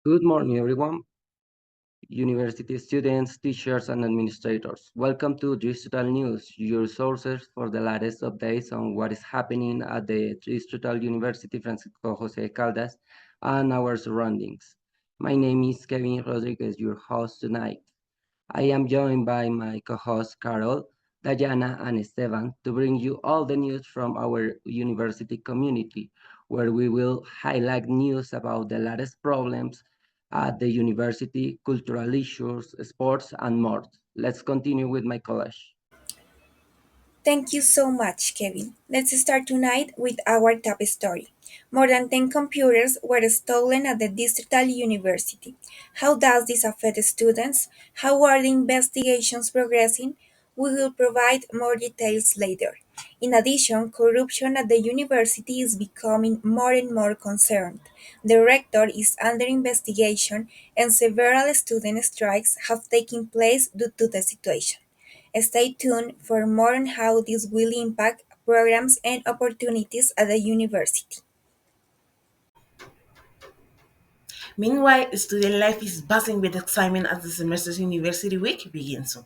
Good morning, everyone. University students, teachers, and administrators. Welcome to Distrital News, your sources for the latest updates on what is happening at the Distrital University Francisco Jose Caldas and our surroundings. My name is Kevin Rodriguez, your host tonight. I am joined by my co-hosts Carol, Dayana, and Esteban to bring you all the news from our university community, where we will highlight news about the latest problems at the university, cultural issues, sports, and more. Let's continue with my college. Thank you so much, Kevin. Let's start tonight with our top story. More than 10 computers were stolen at the Distrital University. How does this affect students? How are the investigations progressing? We will provide more details later. In addition, corruption at the university is becoming more and more concerned. The rector is under investigation, and several student strikes have taken place due to the situation. Stay tuned for more on how this will impact programs and opportunities at the university. Meanwhile, student life is buzzing with excitement as the semester's University Week begins soon.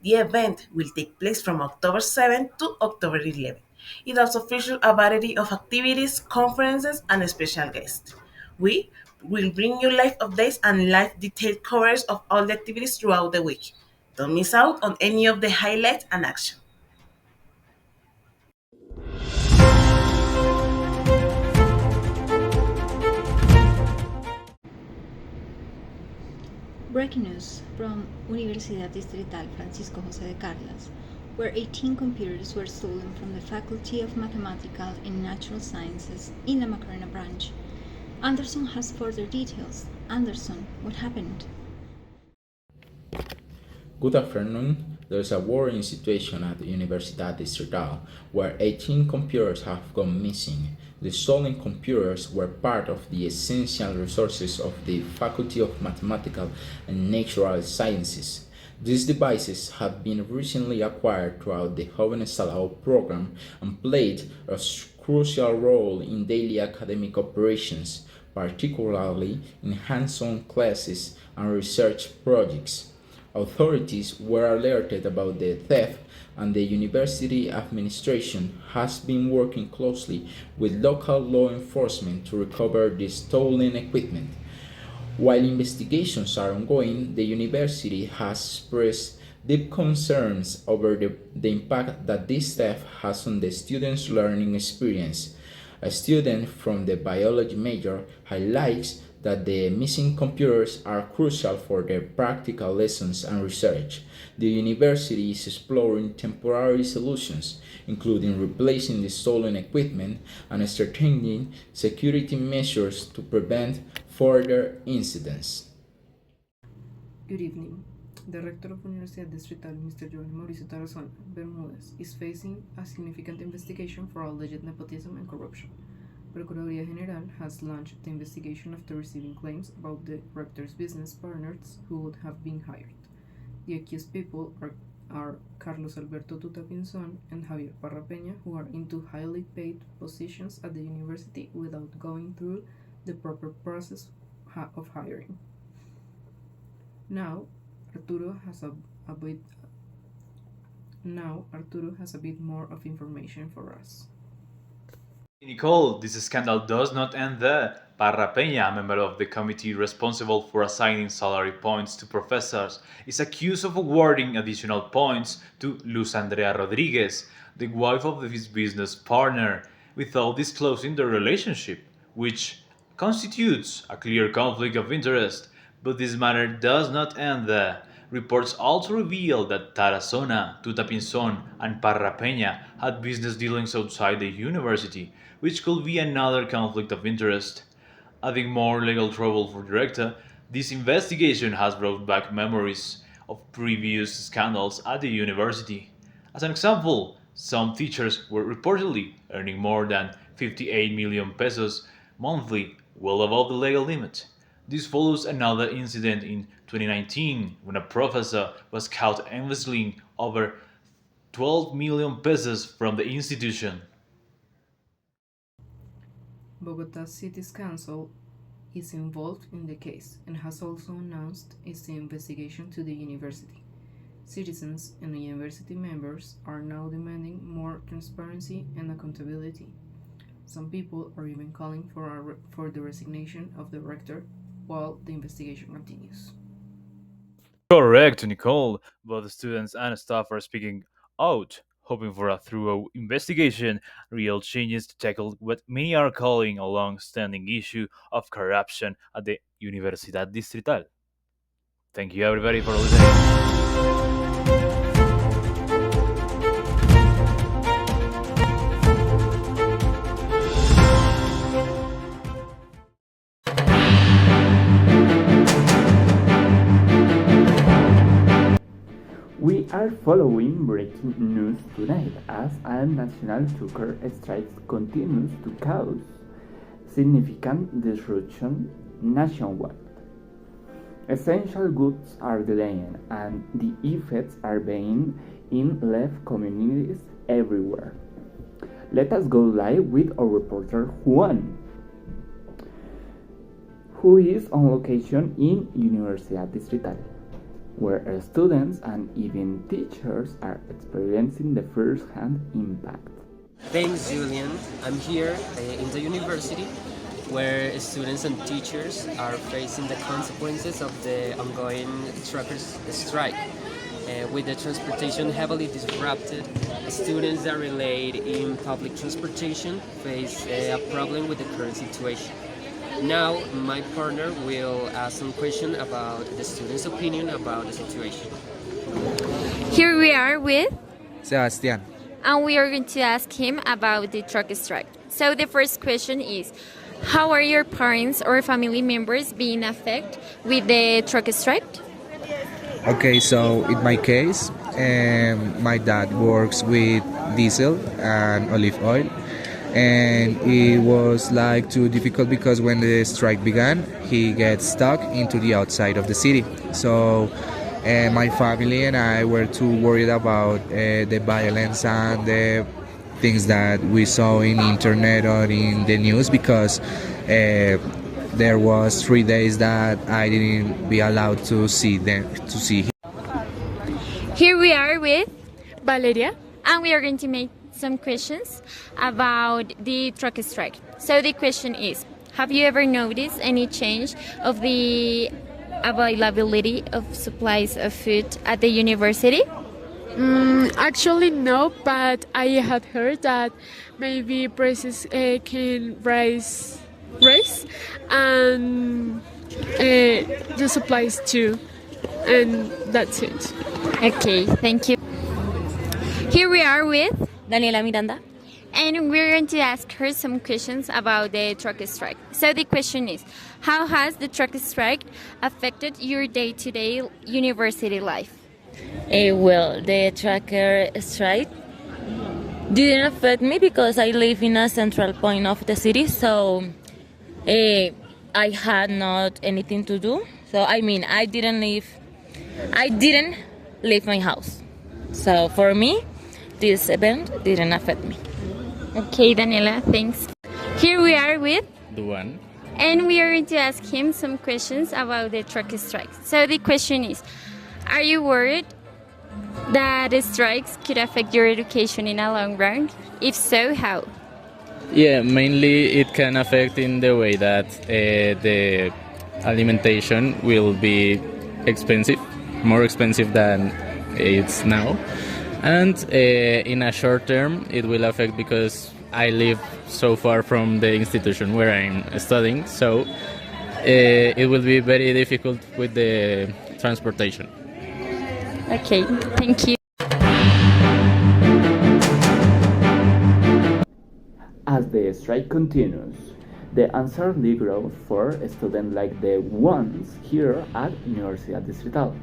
The event will take place from October 7th to October 11th. It also features a variety of activities, conferences, and special guests. We will bring you live updates and live detailed coverage of all the activities throughout the week. Don't miss out on any of the highlights and action. Breaking news from Universidad Distrital Francisco Jose de Carlas, where 18 computers were stolen from the Faculty of Mathematical and Natural Sciences in the Macarena branch. Anderson has further details. Anderson, what happened? Good afternoon. There is a worrying situation at the Universidad Distrital where 18 computers have gone missing. The stolen computers were part of the essential resources of the Faculty of Mathematical and Natural Sciences. These devices have been recently acquired throughout the Joven Instalado program and played a crucial role in daily academic operations, particularly in hands-on classes and research projects. Authorities were alerted about the theft, and the university administration has been working closely with local law enforcement to recover the stolen equipment. While investigations are ongoing, the university has expressed deep concerns over the impact that this theft has on the students' learning experience. A student from the biology major highlights that the missing computers are crucial for their practical lessons and research. The university is exploring temporary solutions, including replacing the stolen equipment and strengthening security measures to prevent further incidents. Good evening. The rector of Universidad Distrital, Mr. Joel Mauricio Tarazon Bermudez, is facing a significant investigation for alleged nepotism and corruption. Procuraduría General has launched the investigation after receiving claims about the rector's business partners who would have been hired. The accused people are Carlos Alberto Tuta Pinzon and Javier Parra Peña, who are into highly paid positions at the university without going through the proper process of hiring. Now, Arturo has a bit Arturo has a bit more of information for us. Nicole, this scandal does not end there. Parra Peña, a member of the committee responsible for assigning salary points to professors, is accused of awarding additional points to Luz Andrea Rodriguez, the wife of his business partner, without disclosing their relationship, which constitutes a clear conflict of interest. But this matter does not end there. Reports also reveal that Tarazona, Tutapinzon, and Parra Peña had business dealings outside the university, which could be another conflict of interest. Adding more legal trouble for the director, this investigation has brought back memories of previous scandals at the university. As an example, some teachers were reportedly earning more than 58 million pesos monthly, well above the legal limit. This follows another incident in 2019 when a professor was caught embezzling over 12 million pesos from the institution. Bogota City's Council is involved in the case and has also announced its investigation to the university. Citizens and university members are now demanding more transparency and accountability. Some people are even calling for the resignation of the rector while the investigation continues. Correct, Nicole. Both students and staff are speaking out, hoping for a thorough investigation, real changes to tackle what many are calling a long-standing issue of corruption at the Universidad Distrital. Thank you, everybody, for listening. We are following breaking news tonight as a national trucker strike continues to cause significant disruption nationwide. Essential goods are delaying and the effects are being in left communities everywhere. Let us go live with our reporter Juan, who is on location in Universidad Distrital, where students and even teachers are experiencing the first-hand impact. Thanks, Julian. I'm here in the university where students and teachers are facing the consequences of the ongoing truckers' strike. With the transportation heavily disrupted, students that rely in public transportation face a problem with the current situation. Now, my partner will ask some questions about the students' opinion about the situation. Here we are with Sebastián. and we are going to ask him about the truck strike. So the first question is, how are your parents or family members being affected with the truck strike? Okay, so in my case, my dad works with diesel and olive oil, and it was like too difficult because when the strike began, he gets stuck into the outside of the city. So my family and I were too worried about the violence and the things that we saw in internet or in the news because there was 3 days that I didn't be allowed to see them to see him. Here we are with Valeria. and we are going to make some questions about the truck strike. So the question is, have you ever noticed any change of the availability of supplies of food at the university? Actually, no, but I had heard that maybe prices can rise, and the supplies too, and that's it. Okay, thank you. Here we are with Daniela Miranda. and we're going to ask her some questions about the truck strike. So the question is, how has the truck strike affected your day-to-day university life? Well, the tracker strike didn't affect me because I live in a central point of the city, so I had not anything to do. So I mean, I didn't leave my house. So for me, this event didn't affect me. Okay, Daniela, thanks. Here we are with Duan. and we are going to ask him some questions about the truck strike. So the question is, are you worried that the strikes could affect your education in a long run? If so, how? Yeah, mainly it can affect in the way that the alimentation will be expensive, more expensive than it's now. And in a short term, it will affect because I live so far from the institution where I'm studying, so it will be very difficult with the transportation. Okay, thank you. As the strike continues, the uncertainty grows for students like the ones here at Universidad Distrital.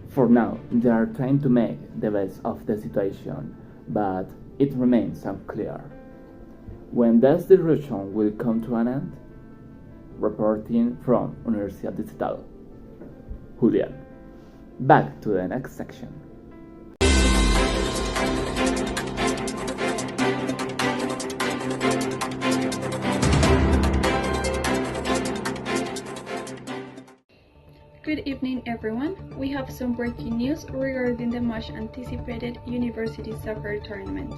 For now, they are trying to make the best of the situation, but it remains unclear. When this disruption will come to an end? Reporting from Universidad Distrital. Julian. Back to the next section. Good evening, everyone. We have some breaking news regarding the much anticipated university soccer tournament.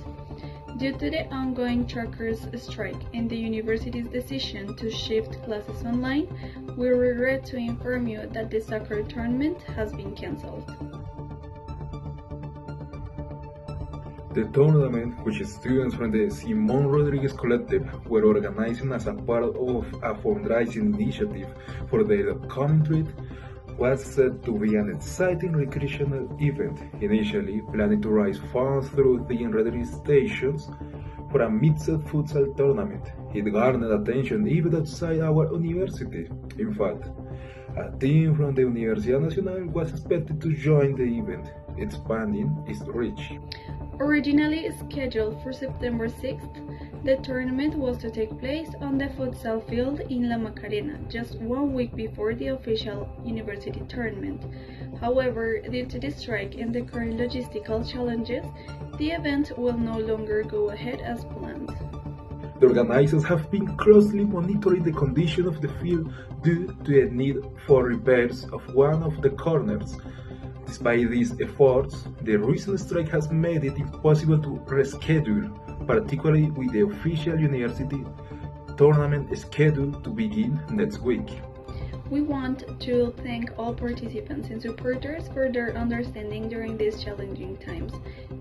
Due to the ongoing trackers strike and the university's decision to shift classes online, we regret to inform you that the soccer tournament has been cancelled. The tournament, which students from the Simon Rodriguez Collective were organizing as a part of a fundraising initiative for their upcoming trip, was set to be an exciting recreational event, initially planned to raise funds through the registrations for a mixed futsal tournament. It garnered attention even outside our university. In fact, a team from the Universidad Nacional was expected to join the event, expanding its reach. Originally scheduled for September 6th, the tournament was to take place on the futsal field in La Macarena, just 1 week before the official university tournament. However, due to the strike and the current logistical challenges, the event will no longer go ahead as planned. The organizers have been closely monitoring the condition of the field due to a need for repairs of one of the corners. Despite these efforts, the recent strike has made it impossible to reschedule, particularly with the official university tournament scheduled to begin next week. We want to thank all participants and supporters for their understanding during these challenging times.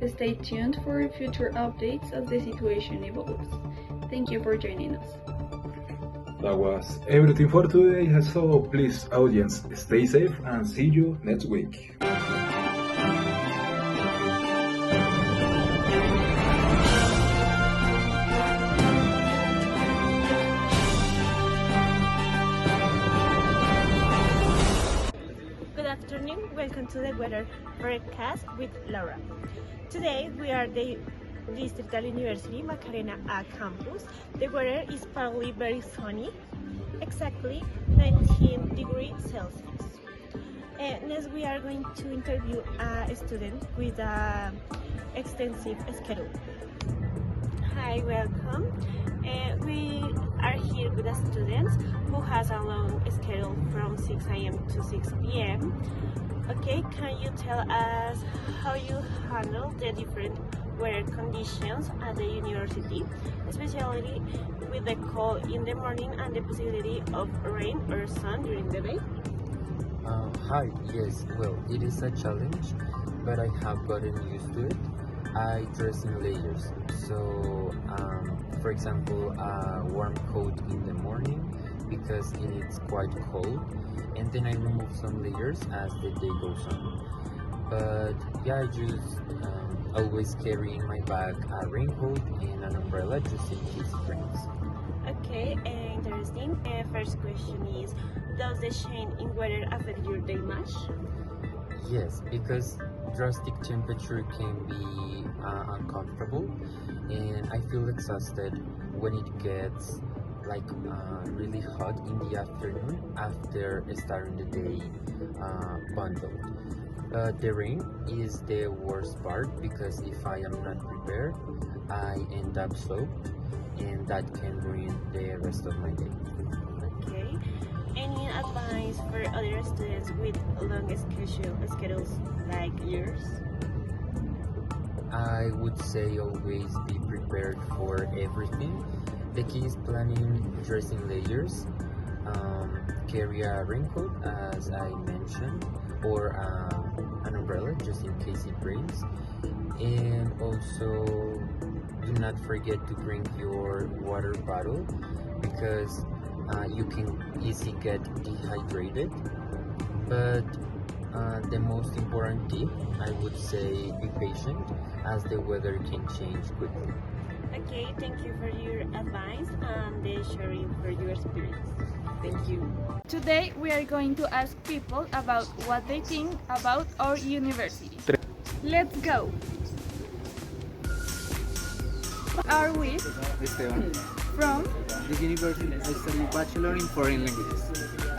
Stay tuned for future updates as the situation evolves. Thank you for joining us. That was everything for today, so please, audience, stay safe and see you next week. Good afternoon, welcome to the weather forecast with Laura. Today we are the Distrital University Macarena A campus. The weather is partly very sunny, exactly 19 degrees Celsius. Next we are going to interview a student with an extensive schedule. Hi, welcome. We are here with a student who has a long schedule from 6 a.m. to 6 p.m. Okay, can you tell us how you handle the different weather conditions at the university, especially with the cold in the morning and the possibility of rain or sun during the day? Hi, yes, well, it is a challenge, but I have gotten used to it. I dress in layers, so for example, a warm coat in the morning because it's quite cold, and then I remove some layers as the day goes on. But yeah, I just always carry in my bag a raincoat and an umbrella just in case it rains. Okay, interesting. First question is, does the change in weather affect your day much? Yes, because drastic temperature can be uncomfortable, and I feel exhausted when it gets like really hot in the afternoon after starting the day bundled. But the rain is the worst part because if I am not prepared, I end up soaked, and that can ruin the rest of my day. Okay. Any advice for other students with long schedules like yours? I would say always be prepared for everything. The key is planning, dressing layers, carry a raincoat as I mentioned, or an umbrella just in case it rains, and also do not forget to bring your water bottle because you can easily get dehydrated. But the most important tip, I would say, be patient as the weather can change quickly. Okay, thank you for your advice and the sharing for your experience. Thank you. Today we are going to ask people about what they think about our university. Let's go! Are we Esteban. from? The university, I study Bachelor in Foreign Languages.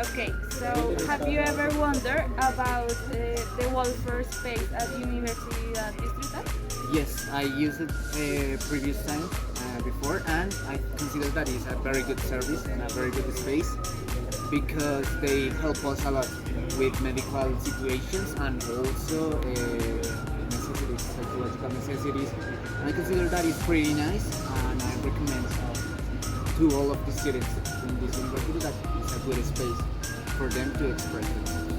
Okay, so have you ever wondered about the welfare space at University Distrital? Yes, I used it previous time before, and I consider that it's a very good service and a very good space. because they help us a lot with medical situations and also necessities, psychological necessities. And I consider that is pretty nice, and I recommend to all of the students in this university that it's a good space for them to express themselves.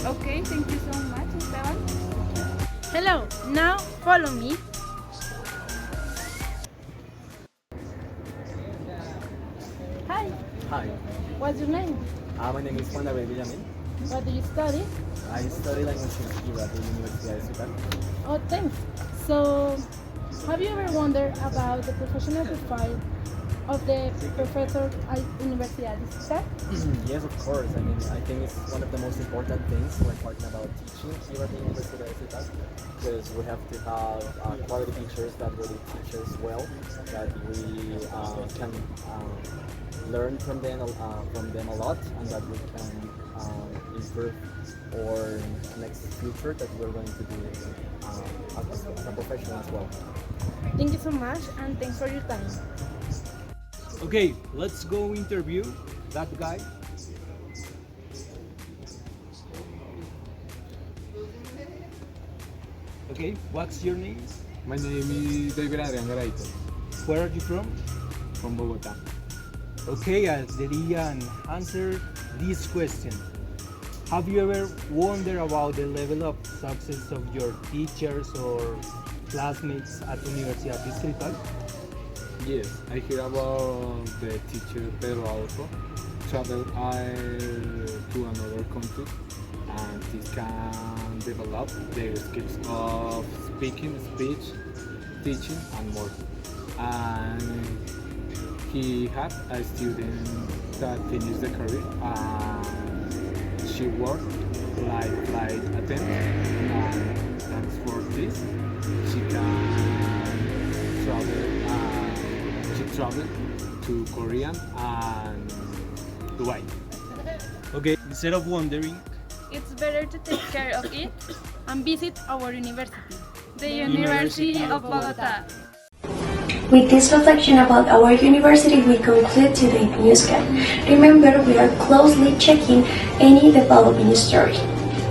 Okay, thank you so much, Esteban. Hello, now follow me. Hi, Hi, what's your name? my name is Juan David Villamin. What do you study? I study language here at the University of Distrital. Oh, thanks. So, have you ever wondered about the professional profile of the professor at University of Distrital? Yes, of course. I mean, I think it's one of the most important things when talking about teaching here at the University of Distrital, because we have to have quality teachers that really teach us well, that we can learn from them a lot, and that we can improve our next future that we're going to do as a professional as well. Thank you so much, and thanks for your time. Okay, let's go interview that guy. Okay, what's your name? My name is David Adrian Garaito. Where are you from? From Bogota. Okay, Adrian, answer this question. Have you ever wondered about the level of success of your teachers or classmates at University of Distrital? Yes, I hear about the teacher Pedro Adolfo travel to another country, and he can develop their skills of speaking, speech, teaching, and more. And he had a student that finished the career, and she worked like flight attendant, and thanks for this, she can travel. She traveled to Korea and Dubai. Okay, instead of wondering, It's better to take care of it and visit our university, the University of Bogota. With this reflection about our university, we conclude today's newscast. Remember, we are closely checking any developing story.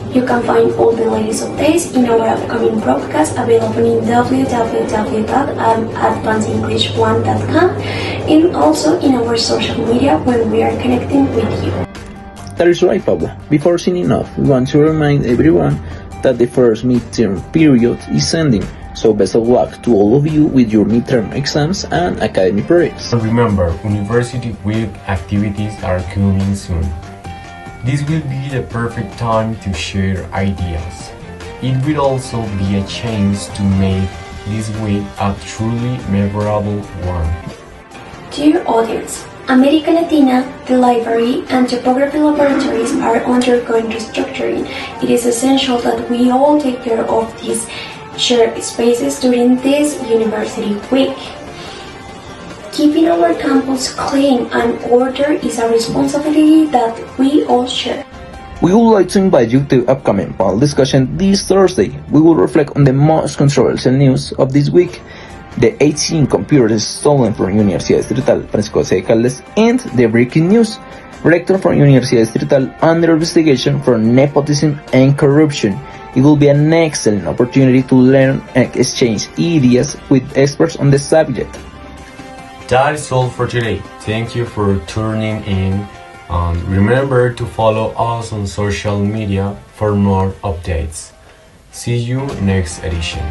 You can find all the latest updates in our upcoming broadcast available in www.advancedenglish1.com and also in our social media when we are connecting with you. That is right, Paula. Before signing off, we want to remind everyone that the first midterm period is ending. So best of luck to all of you with your midterm exams and academic projects. Remember, University Week activities are coming soon. This will be the perfect time to share ideas. It will also be a chance to make this week a truly memorable one. Dear audience, America Latina, the library, and topography laboratories are undergoing restructuring. It is essential that we all take care of these shared spaces during this University Week. Keeping our campus clean and order is a responsibility that we all share. We would like to invite you to the upcoming panel discussion this Thursday. We will reflect on the most controversial news of this week, the 18 computers stolen from Universidad Distrital Francisco José de Caldas, and the breaking news, rector from Universidad Distrital under investigation for nepotism and corruption. It will be an excellent opportunity to learn and exchange ideas with experts on the subject. That is all for today. Thank you for tuning in. Remember to follow us on social media for more updates. See you next edition.